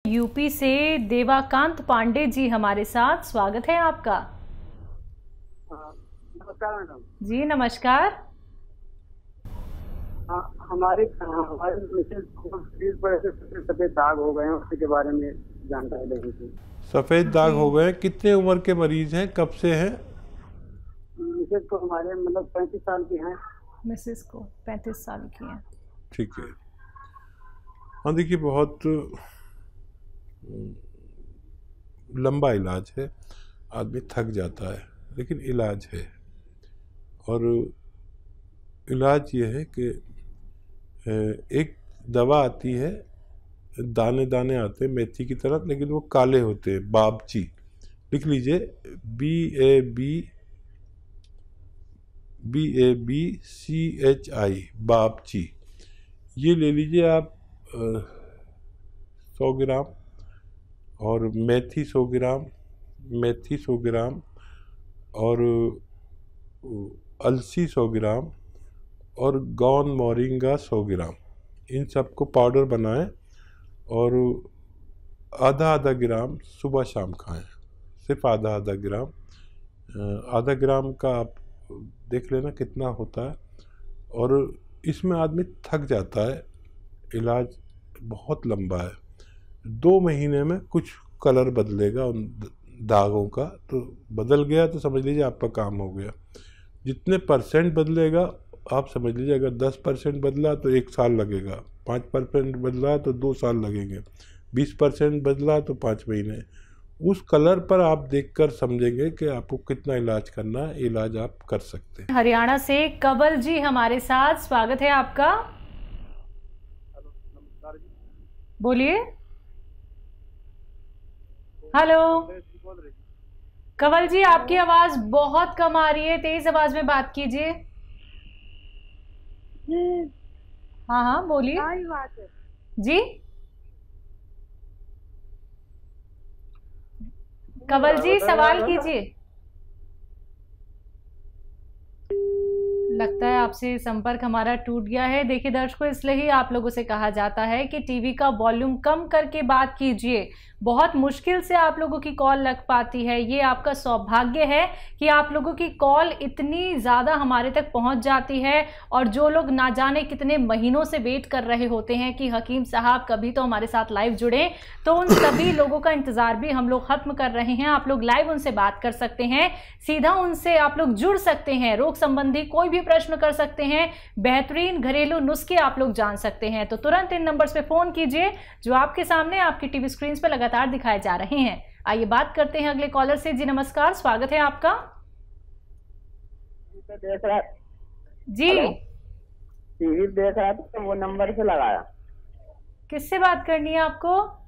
UP से देवाकांत पांडे जी हमारे साथ, स्वागत है आपका। नमस्कार मैडम जी नमस्कार। हमारे मिसेज को शरीर पर ऐसे सफेद दाग हो गए हैं, उसके बारे में जानकारी लेनी थी। सफ़ेद दाग हो गए, कितने उम्र के मरीज हैं, कब से हैं? मिसेज को हमारे मतलब 35 साल की हैं। मिसेस को 35 साल की हैं। ठीक है। हाँ देखिए, बहुत लंबा इलाज है, आदमी थक जाता है, लेकिन इलाज है। और इलाज ये है कि एक दवा आती है, दाने दाने आते हैं मेथी की तरह, लेकिन वो काले होते हैं, बाबची। लिख लीजिए, BABCHI, बाबची। ये ले लीजिए आप 100 ग्राम, और मेथी 100 ग्राम, मेथी 100 ग्राम, और अलसी 100 ग्राम, और गौन मोरिंगा 100 ग्राम। इन सबको पाउडर बनाएं और आधा आधा ग्राम सुबह शाम खाएं, सिर्फ आधा आधा ग्राम। आधा ग्राम का आप देख लेना कितना होता है। और इसमें आदमी थक जाता है, इलाज बहुत लंबा है। 2 महीने में कुछ कलर बदलेगा उन दागों का, तो बदल गया तो समझ लीजिए आपका काम हो गया। जितने परसेंट बदलेगा आप समझ लीजिए, अगर 10% बदला तो 1 साल लगेगा, 5% बदला तो 2 साल लगेंगे, 20% बदला तो 5 महीने। उस कलर पर आप देखकर समझेंगे कि आपको कितना इलाज करना है, इलाज आप कर सकते हैं। हरियाणा से कंवल जी हमारे साथ, स्वागत है आपका। बोलिए। हेलो कंवल जी, आपकी आवाज बहुत कम आ रही है, तेज आवाज में बात कीजिए। हाँ हाँ बोलिए जी। कंवल जी सवाल कीजिए। लगता है आपसे संपर्क हमारा टूट गया है। देखिए दर्शकों, इसलिए ही आप लोगों से कहा जाता है कि टीवी का वॉल्यूम कम करके बात कीजिए। बहुत मुश्किल से आप लोगों की कॉल लग पाती है। ये आपका सौभाग्य है कि आप लोगों की कॉल इतनी ज़्यादा हमारे तक पहुंच जाती है। और जो लोग ना जाने कितने महीनों से वेट कर रहे होते हैं कि हकीम साहब कभी तो हमारे साथ लाइव जुड़े, तो उन सभी लोगों का इंतज़ार भी हम लोग ख़त्म कर रहे हैं। आप लोग लाइव उनसे बात कर सकते हैं, सीधा उनसे आप लोग जुड़ सकते हैं, रोग संबंधी कोई भी प्रश्न कर सकते हैं, बेहतरीन घरेलू नुस्खे आप लोग जान सकते हैं। तो तुरंत इन नंबर्स पे फ़ोन कीजिए जो आपके सामने आपकी टीवी स्क्रीन पे लगातार दिखाए जा रहे हैं। आइए बात करते हैं अगले कॉलर से। जी नमस्कार, स्वागत है आपका। जी टीवी देख रहा था तो वो नंबर से लगाया। किससे बात करनी है आपको?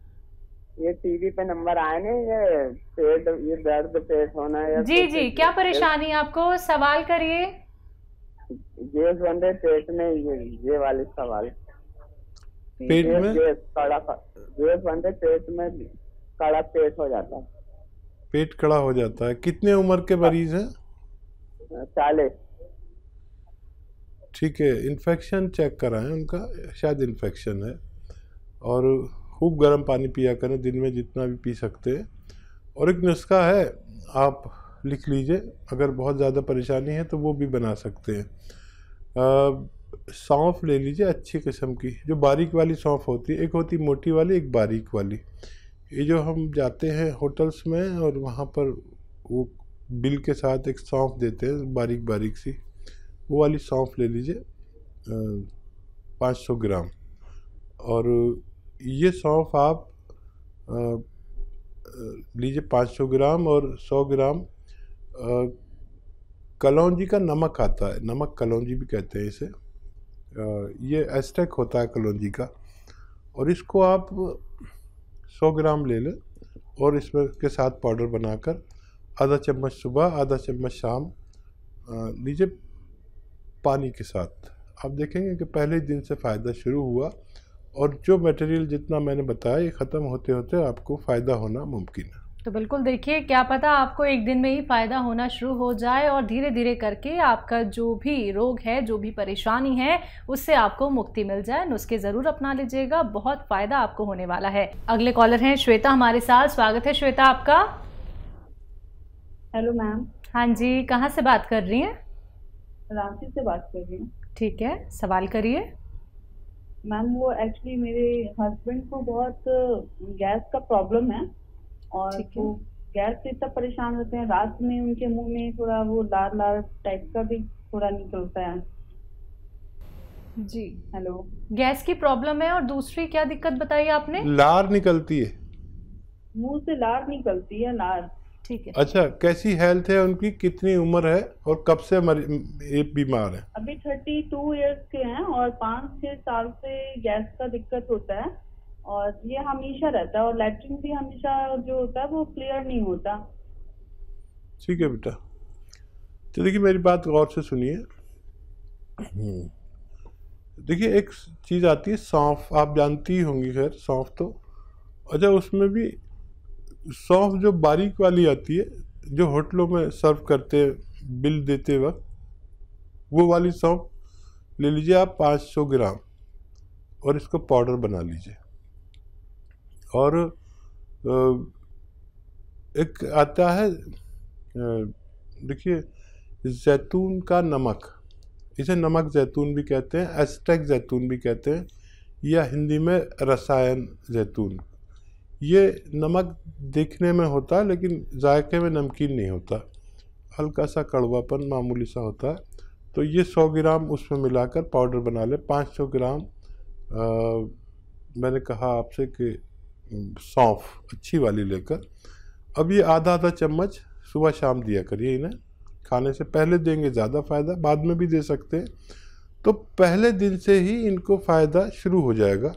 ये टीवी पे नंबर आए ना, ये पेट, ये दर्द पेट होना है। जी जी, क्या परेशानी है आपको, सवाल करिए। गैस बंदे पेट में, ये वाले सवाल। पेट में गैस बंदे पेट में, कड़ा पेट हो जाता है। पेट कड़ा हो जाता है। कितने उम्र के मरीज हैं? 40। ठीक है, इन्फेक्शन चेक कराएं उनका, शायद इन्फेक्शन है। और खूब गर्म पानी पिया करें, दिन में जितना भी पी सकते हैं। और एक नुस्खा है, आप लिख लीजिए, अगर बहुत ज़्यादा परेशानी है तो वो भी बना सकते हैं। सौंफ ले लीजिए अच्छी किस्म की, जो बारीक वाली सौंफ होती है, एक होती मोटी वाली, एक बारीक वाली। ये जो हम जाते हैं होटल्स में और वहाँ पर वो बिल के साथ एक सौंफ देते हैं बारीक बारीक सी, वो वाली सौंफ ले लीजिए 500 ग्राम। और ये सौंफ आप लीजिए 500 ग्राम, और 100 ग्राम कलौंजी का नमक आता है, नमक कलौंजी भी कहते हैं इसे। ये एस्टेक होता है कलौंजी का। और इसको आप 100 ग्राम ले लें और इसमें के साथ पाउडर बनाकर आधा चम्मच सुबह आधा चम्मच शाम लीजिए पानी के साथ। आप देखेंगे कि पहले दिन से फ़ायदा शुरू हुआ, और जो मटेरियल जितना मैंने बताया ये ख़त्म होते होते आपको फ़ायदा होना मुमकिन है। तो बिल्कुल देखिए, क्या पता आपको एक दिन में ही फ़ायदा होना शुरू हो जाए और धीरे धीरे करके आपका जो भी रोग है, जो भी परेशानी है, उससे आपको मुक्ति मिल जाए। नुस्खे ज़रूर अपना लीजिएगा, बहुत फ़ायदा आपको होने वाला है। अगले कॉलर हैं श्वेता हमारे साथ। स्वागत है श्वेता आपका। Hello ma'am. हाँ जी, कहाँ से बात कर रही हैं? रांची से बात कर रही हूँ। ठीक है, सवाल करिए। मैम वो एक्चुअली मेरे हस्बैंड को बहुत गैस का प्रॉब्लम है और वो गैस से इतना परेशान होते हैं, रात में उनके मुंह में थोड़ा वो लाल लाल टाइप का भी थोड़ा निकलता है। जी, हेलो। गैस की प्रॉब्लम है और दूसरी क्या दिक्कत बताई आपने? लार निकलती है। मुंह से लार निकलती है, लार। ठीक है। अच्छा, कैसी हेल्थ है उनकी, कितनी उम्र है और कब से ये बीमार है? अभी 32 इयर्स के हैं और 5-6 साल से गैस का दिक्कत होता है और ये हमेशा रहता है और लैट्रिन भी हमेशा जो होता है वो क्लियर नहीं होता। ठीक है बेटा, तो देखिए मेरी बात गौर से सुनिए। देखिए एक चीज़ आती है सौंफ, आप जानती ही होंगी खैर सौंफ तो। अच्छा, उसमें भी सौंफ जो बारीक वाली आती है, जो होटलों में सर्व करते हैं बिल देते वक्त, वो वाली सौंफ ले लीजिए आप 500 ग्राम और इसको पाउडर बना लीजिए। और एक आता है देखिए जैतून का नमक, इसे नमक जैतून भी कहते हैं, एस्टेक जैतून भी कहते हैं, या हिंदी में रसायन जैतून। ये नमक दिखने में होता है लेकिन जायके में नमकीन नहीं होता, हल्का सा कड़वापन मामूली सा होता है। तो ये 100 ग्राम उसमें मिलाकर पाउडर बना ले। 500 ग्राम मैंने कहा आपसे कि सौंफ अच्छी वाली लेकर, अब ये आधा आधा चम्मच सुबह शाम दिया करिए। इन्हें खाने से पहले देंगे ज़्यादा फ़ायदा, बाद में भी दे सकते हैं। तो पहले दिन से ही इनको फ़ायदा शुरू हो जाएगा।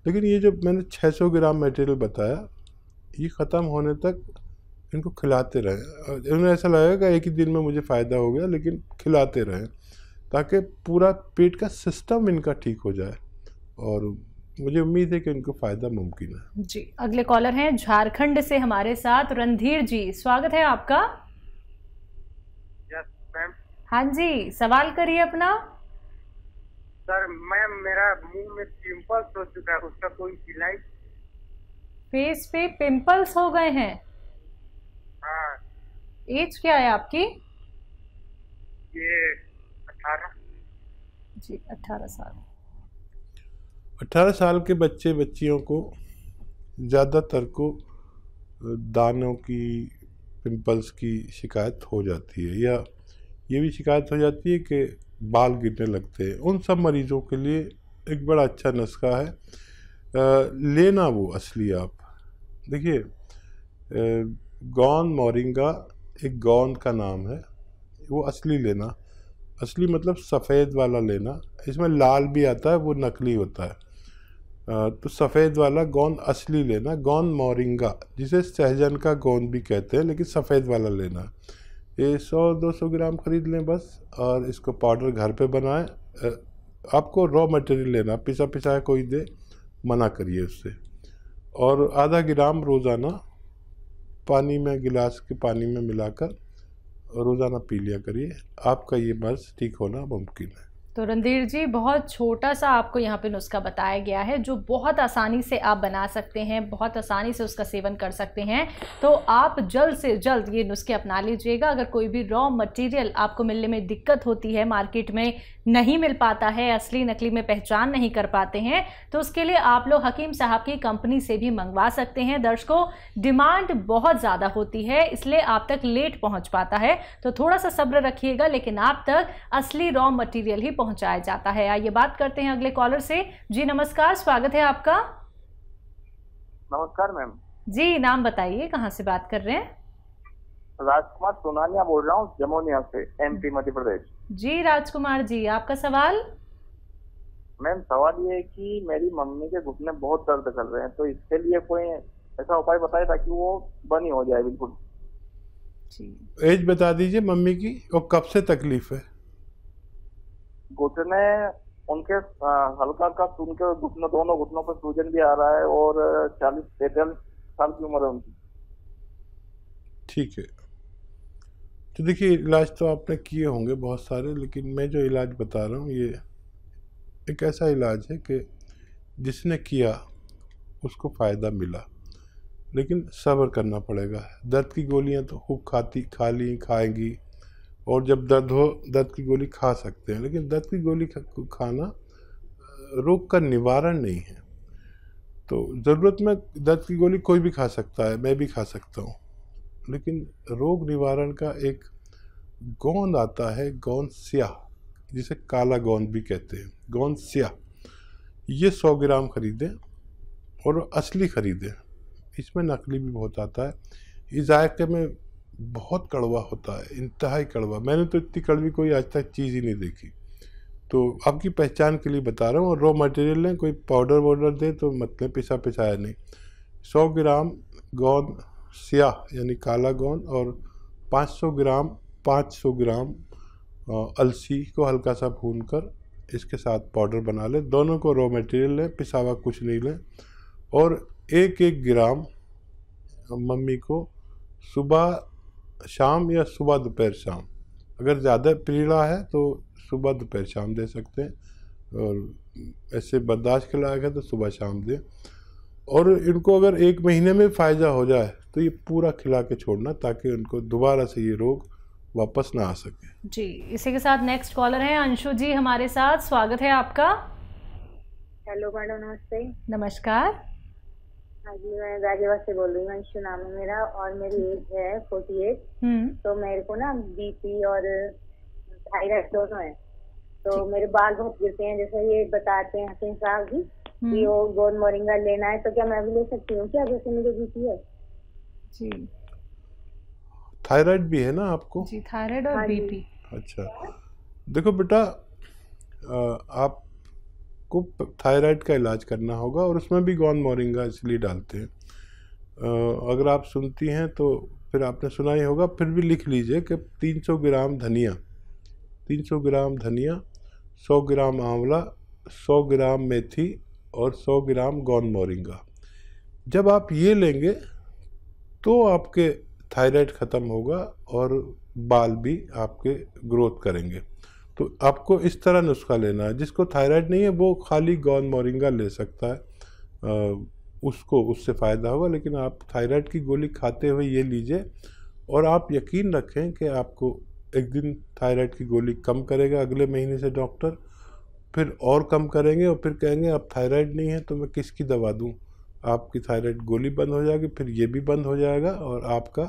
लेकिन ये जो मैंने 600 ग्राम मटेरियल बताया, ये ख़त्म होने तक इनको खिलाते रहें। उन्हें ऐसा लगेगा एक ही दिन में मुझे फ़ायदा हो गया, लेकिन खिलाते रहें ताकि पूरा पेट का सिस्टम इनका ठीक हो जाए, और मुझे उम्मीद है कि इनको फ़ायदा मुमकिन है। जी, अगले कॉलर हैं झारखंड से हमारे साथ रणधीर जी। स्वागत है आपका। Yes ma'am. हाँ जी, सवाल करिए अपना। सर मैम, मेरा मुंह में पिंपल्स हो चुका है, उसका कोई इलाज? फेस पे पिंपल्स हो गए हैं? हाँ। एज क्या है आपकी? ये 18। जी, 18 साल। 18 साल के बच्चे बच्चियों को ज़्यादातर को दानों की, पिंपल्स की शिकायत हो जाती है, या ये भी शिकायत हो जाती है कि बाल गिरने लगते हैं। उन सब मरीज़ों के लिए एक बड़ा अच्छा नुस्खा है, लेना वो असली। आप देखिए, गौन मोरिंगा एक गौन का नाम है, वो असली लेना। असली मतलब सफ़ेद वाला लेना, इसमें लाल भी आता है, वो नकली होता है। तो सफ़ेद वाला गोंद असली लेना, गोंद मोरिंगा, जिसे सहजन का गोंद भी कहते हैं, लेकिन सफ़ेद वाला लेना। ये 100-200 ग्राम खरीद लें बस, और इसको पाउडर घर पे बनाएं। आपको रॉ मटेरियल लेना, पिसा पिसाया कोई दे, मना करिए उससे। और आधा ग्राम रोज़ाना पानी में, गिलास के पानी में मिलाकर रोज़ाना पी लिया करिए। आपका ये मर्ज़ ठीक होना मुमकिन है। तो रणधीर जी, बहुत छोटा सा आपको यहाँ पे नुस्खा बताया गया है जो बहुत आसानी से आप बना सकते हैं, बहुत आसानी से उसका सेवन कर सकते हैं। तो आप जल्द से जल्द ये नुस्खे अपना लीजिएगा। अगर कोई भी रॉ मटेरियल आपको मिलने में दिक्कत होती है, मार्केट में नहीं मिल पाता है, असली नकली में पहचान नहीं कर पाते हैं, तो उसके लिए आप लोग हकीम साहब की कंपनी से भी मंगवा सकते हैं। दर्शकों, डिमांड बहुत ज़्यादा होती है, इसलिए आप तक लेट पहुँच पाता है, तो थोड़ा सा सब्र रखिएगा, लेकिन आप तक असली रॉ मटेरियल ही पहुंचाया जाता है। आइए बात करते हैं अगले कॉलर से। जी नमस्कार, स्वागत है आपका। नमस्कार मैम जी, नाम बताइए, कहां से बात कर रहे हैं? राजकुमार सोनानिया बोल रहा हूँ, जमोनिया से, एमपी मध्य प्रदेश। जी राजकुमार जी, आपका सवाल। मैम सवाल ये है कि मेरी मम्मी के घुटने बहुत दर्द कर रहे हैं, तो इसके लिए कोई ऐसा उपाय बताए ताकि वो बनी हो जाए बिल्कुल। एज बता दीजिए मम्मी की, और कब से तकलीफ है? घुटने उनके हल्का हल्का, उनके घुटनों, दोनों घुटनों पर सूजन भी आ रहा है, और 40-43 साल की उम्र है उनकी। ठीक है। तो देखिए, इलाज तो आपने किए होंगे बहुत सारे, लेकिन मैं जो इलाज बता रहा हूँ ये एक ऐसा इलाज है कि जिसने किया उसको फ़ायदा मिला, लेकिन सब्र करना पड़ेगा। दर्द की गोलियाँ तो खूब खाएंगी, और जब दर्द हो दर्द की गोली खा सकते हैं, लेकिन दर्द की गोली खाना रोग का निवारण नहीं है। तो ज़रूरत में दर्द की गोली कोई भी खा सकता है, मैं भी खा सकता हूँ, लेकिन रोग निवारण का एक गोंद आता है, गोंद स्याह, जिसे काला गोंद भी कहते हैं, गोंद स्याह। ये 100 ग्राम खरीदें और असली खरीदें, इसमें नकली भी बहुत आता है। इस जायके में बहुत कड़वा होता है, इंतहाई कड़वा। मैंने तो इतनी कड़वी कोई आज तक चीज़ ही नहीं देखी। तो आपकी पहचान के लिए बता रहा हूँ। और रॉ मटेरियल लें, कोई पाउडर वाउडर दे तो मतलब पिसाया नहीं। 100 ग्राम गोंद स्याह यानी काला गोंद और 500 ग्राम अलसी को हल्का सा भूनकर इसके साथ पाउडर बना लें। दोनों को रॉ मटेरियल लें, पिसा हुआ कुछ नहीं लें। और 1-1 ग्राम मम्मी को सुबह शाम या सुबह दोपहर शाम, अगर ज़्यादा पीला है तो सुबह दोपहर शाम दे सकते हैं, और ऐसे बर्दाश्त के लायक है तो सुबह शाम दें। और इनको अगर 1 महीने में फ़ायदा हो जाए तो ये पूरा खिला के छोड़ना, ताकि उनको दोबारा से ये रोग वापस ना आ सके। जी, इसी के साथ नेक्स्ट कॉलर हैं अंशु जी हमारे साथ। स्वागत है आपका। हेलो मैडम, नमस्ते। नमस्कार। हाँ जी, मैं गाजियाबाद से बोल रही हूँ। अंशु नाम है मेरा और मेरी एज है 48। तो मेरे को ना बीपी और थायराइड दोनों है। तो मेरे बाल बहुत गिरते हैं, जैसे ये बताते हैं हसीन साहब जी कि वो गोंद मोरिंगा लेना है, तो क्या मैं भी ले सकती हूँ क्या, जैसे मुझे बीपी है? जी, थायराइड भी है ना आपको? जी, थायराइड और बीपी। अच्छा, देखो बेटा, आपको थायराइड का इलाज करना होगा, और उसमें भी गोंद मोरिंगा इसलिए डालते हैं। अगर आप सुनती हैं तो फिर आपने सुना ही होगा, फिर भी लिख लीजिए कि 300 ग्राम धनिया, 100 ग्राम आंवला, 100 ग्राम मेथी और 100 ग्राम गोंद मोरिंगा। जब आप ये लेंगे तो आपके थायराइड ख़त्म होगा और बाल भी आपके ग्रोथ करेंगे। तो आपको इस तरह नुस्खा लेना है। जिसको थायराइड नहीं है वो खाली गोंद मोरिंगा ले सकता है, उसको उससे फ़ायदा होगा। लेकिन आप थायराइड की गोली खाते हुए ये लीजिए, और आप यकीन रखें कि आपको एक दिन थायराइड की गोली कम करेगा अगले महीने से डॉक्टर, फिर और कम करेंगे, और फिर कहेंगे अब थायराइड नहीं है तो मैं किसकी दवा दूँ। आपकी थायराइड गोली बंद हो जाएगी, फिर ये भी बंद हो जाएगा, और आपका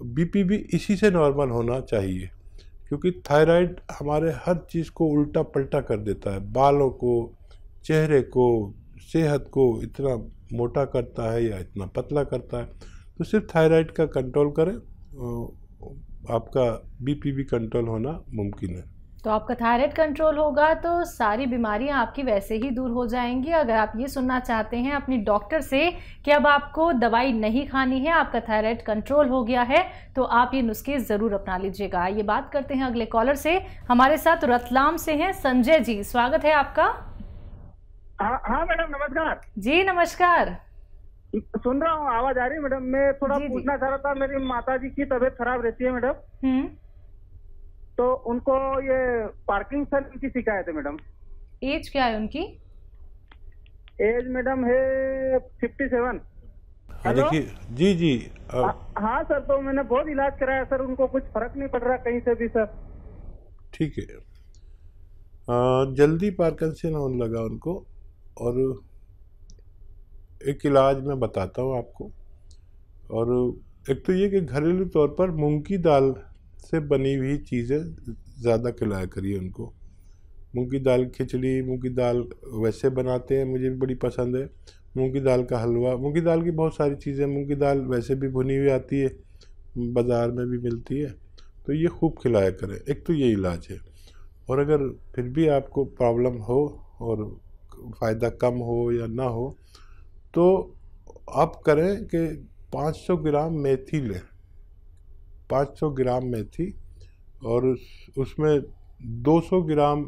बीपी भी इसी से नॉर्मल होना चाहिए। क्योंकि थायराइड हमारे हर चीज़ को उल्टा पलटा कर देता है, बालों को, चेहरे को, सेहत को इतना मोटा करता है या इतना पतला करता है। तो सिर्फ थायराइड का कंट्रोल करें, आपका बीपी भी कंट्रोल होना मुमकिन है। तो आपका थायराइड कंट्रोल होगा तो सारी बीमारियां आपकी वैसे ही दूर हो जाएंगी। अगर आप ये सुनना चाहते हैं अपनी डॉक्टर से कि अब आपको दवाई नहीं खानी है, आपका थायराइड कंट्रोल हो गया है, तो आप ये नुस्खे ज़रूर अपना लीजिएगा। ये बात करते हैं अगले कॉलर से। हमारे साथ रतलाम से हैं संजय जी, स्वागत है आपका। हाँ मैडम, नमस्कार जी। नमस्कार, सुन रहा हूँ, आवाज आ रही है मैडम। मैं थोड़ा पूछना चाह रहा था, मेरी माता जी की तबीयत खराब रहती है मैडम, तो उनको ये पार्किंसन की शिकायत है मैडम। एज क्या है उनकी? एज मैडम है 57। देखिए, जी जी। हाँ सर, तो मैंने बहुत इलाज कराया सर, उनको कुछ फर्क नहीं पड़ रहा कहीं से भी सर। ठीक है, जल्दी पार्किंसन होने लगा उनको, और एक इलाज मैं बताता हूँ आपको। और एक तो ये कि घरेलू तौर पर मूंग की दाल से बनी हुई चीज़ें ज़्यादा खिलाया करिए उनको। मूंग की दाल खिचड़ी, मूंग की दाल वैसे बनाते हैं, मुझे भी बड़ी पसंद है। मूंग की दाल का हलवा, मूंग की दाल की बहुत सारी चीज़ें, मूंग की दाल वैसे भी भुनी हुई आती है, बाज़ार में भी मिलती है, तो ये खूब खिलाया करें। एक तो ये इलाज है। और अगर फिर भी आपको प्रॉब्लम हो और फ़ायदा कम हो या ना हो, तो आप करें कि 500 ग्राम मेथी लें, 500 ग्राम मेथी, और उसमें 200 ग्राम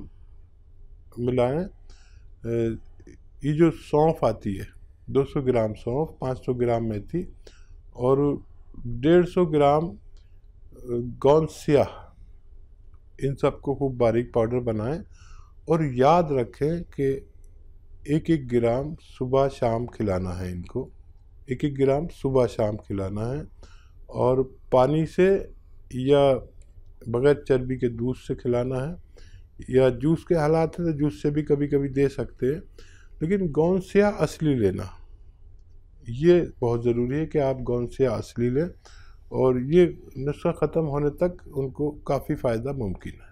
मिलाएं ये जो सौंफ आती है, 200 ग्राम सौंफ, 500 ग्राम मेथी, और 150 ग्राम गौनसिया, इन सबको खूब बारीक पाउडर बनाएं और याद रखें कि 1-1 ग्राम सुबह शाम खिलाना है इनको, 1-1 ग्राम सुबह शाम खिलाना है। और पानी से या बगैर चर्बी के दूध से खिलाना है, या जूस के हालात है तो जूस से भी कभी कभी दे सकते हैं, लेकिन गौनसिया असली लेना, ये बहुत ज़रूरी है कि आप गौनसिया असली लें और ये नुस्खा ख़त्म होने तक उनको काफ़ी फ़ायदा मुमकिन है।